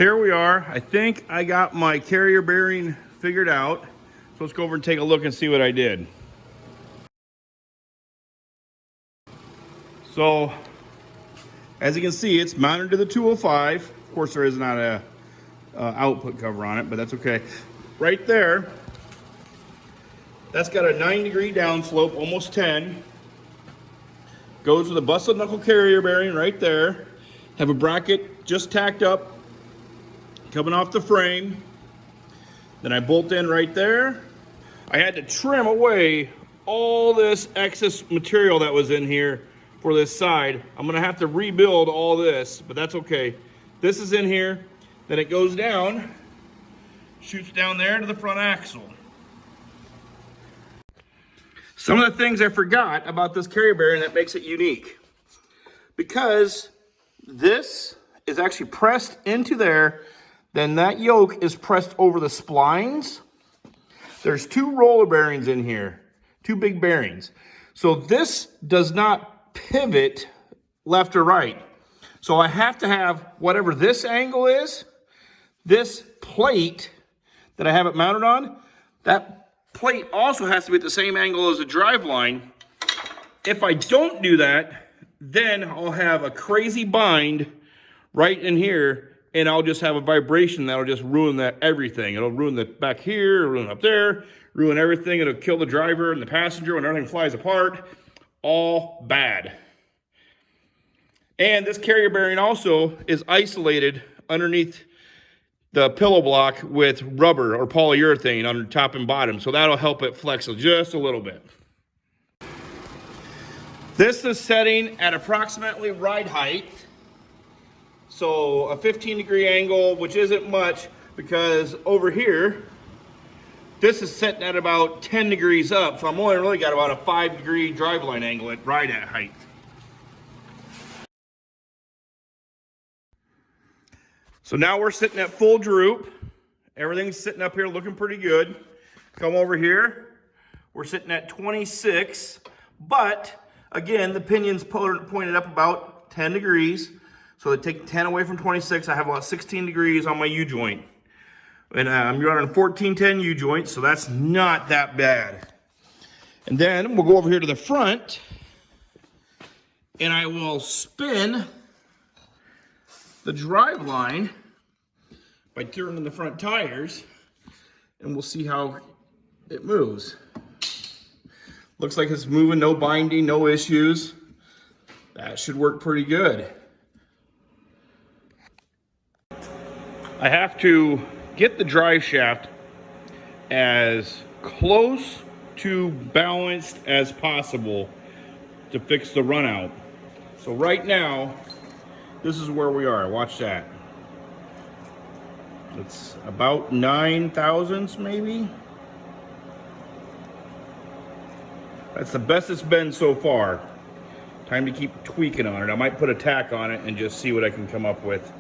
Here we are. I think I got my carrier bearing figured out. So let's go over and take a look and see what I did. So, as you can see, it's mounted to the 205. Of course, there is not a output cover on it, but that's okay. Right there, that's got a 9-degree downslope, almost 10. Goes with a busted knuckle carrier bearing right there. Have a bracket just tacked up, coming off the frame. Then I bolt in right there. I had to trim away all this excess material that was in here for this side. I'm gonna have to rebuild all this, but that's okay. This is in here, then it goes down, shoots down there to the front axle. Some of the things I forgot about this carrier bearing that makes it unique, because this is actually pressed into there, then that yoke is pressed over the splines. There's 2 roller bearings in here, 2 big bearings. So this does not pivot left or right. So I have to have whatever this angle is, this plate that I have it mounted on, that plate also has to be at the same angle as the drive line. If I don't do that, then I'll have a crazy bind right in here, and I'll just have a vibration that'll just ruin that everything. It'll ruin the back here, ruin up there, ruin everything. It'll kill the driver and the passenger when everything flies apart. All bad. And this carrier bearing also is isolated underneath the pillow block with rubber or polyurethane on the top and bottom. So that'll help it flex just a little bit. This is setting at approximately ride height. So a 15-degree angle, which isn't much, because over here, this is setting at about 10 degrees up. So I'm only really got about a 5-degree driveline angle at ride at height. So now we're sitting at full droop. Everything's sitting up here looking pretty good. Come over here. We're sitting at 26, but again, the pinion's pointed up about 10 degrees. So to take 10 away from 26, I have about 16 degrees on my U-joint. And I'm running a 1410 U-joint, so that's not that bad. And then we'll go over here to the front, and I will spin the drive line by turning the front tires, and we'll see how it moves. Looks like it's moving, no binding, no issues. That should work pretty good. I have to get the drive shaft as close to balanced as possible to fix the run out. So right now, this is where we are. Watch that. It's about 9 thousandths maybe. That's the best it's been so far. Time to keep tweaking on it. I might put a tack on it and just see what I can come up with.